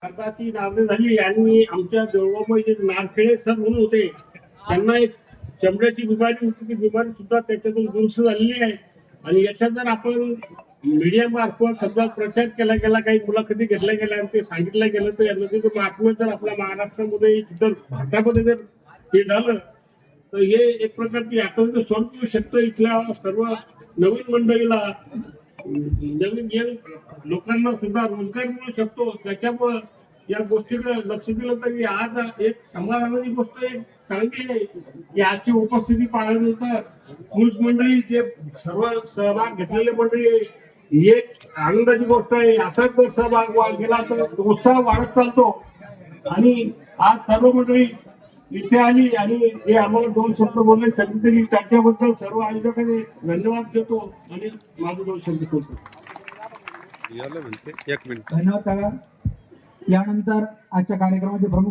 भारताची नावे झाली आणि आमच्या जवळमध्ये जे नारखेडे सर म्हणून होते त्यांना एक चमड्याची बिमारी होती, ती बिमारी सुद्धा त्याच्यातून दूर झालेली आहे. आणि याच्यात जर आपण मीडिया मार्फत समजा प्रचार केला गेला, काही मुलाखती घेतल्या गेल्या आणि ते सांगितलं गेलं तर यामध्ये महात्मा जर आपल्या महाराष्ट्रामध्ये इतर भारतामध्ये जर हे झालं तर हे एक प्रकारची आतंक स्वरूप येऊ शकतं. इथल्या सर्व नवीन मंडळीला, नवीन लोकांना सुद्धा रोजगार मिळू शकतो. त्याच्यामुळं या गोष्टीकडे लक्ष दिलं तरी आज एक समाधानाची गोष्ट एक चांगली आहे की आजची उपस्थिती पाहिल्यानंतर पुरुष मंडळी जे सर्व सहभाग घेतलेले मंडळी आहे, ही एक आनंदाची गोष्ट आहे. असाच जर सहभाग गेला तर उत्साह वाढत चालतो. आणि आज सर्व मंडळी इथे आली आणि हे आम्हाला 2 शब्द बोलले सांगितले त्याच्याबद्दल सर्व आयोजकांनी धन्यवाद देतो आणि माझे 2 शब्द बोलतो. धन्यवाद. यानंतर आजच्या कार्यक्रमाचे प्रमुख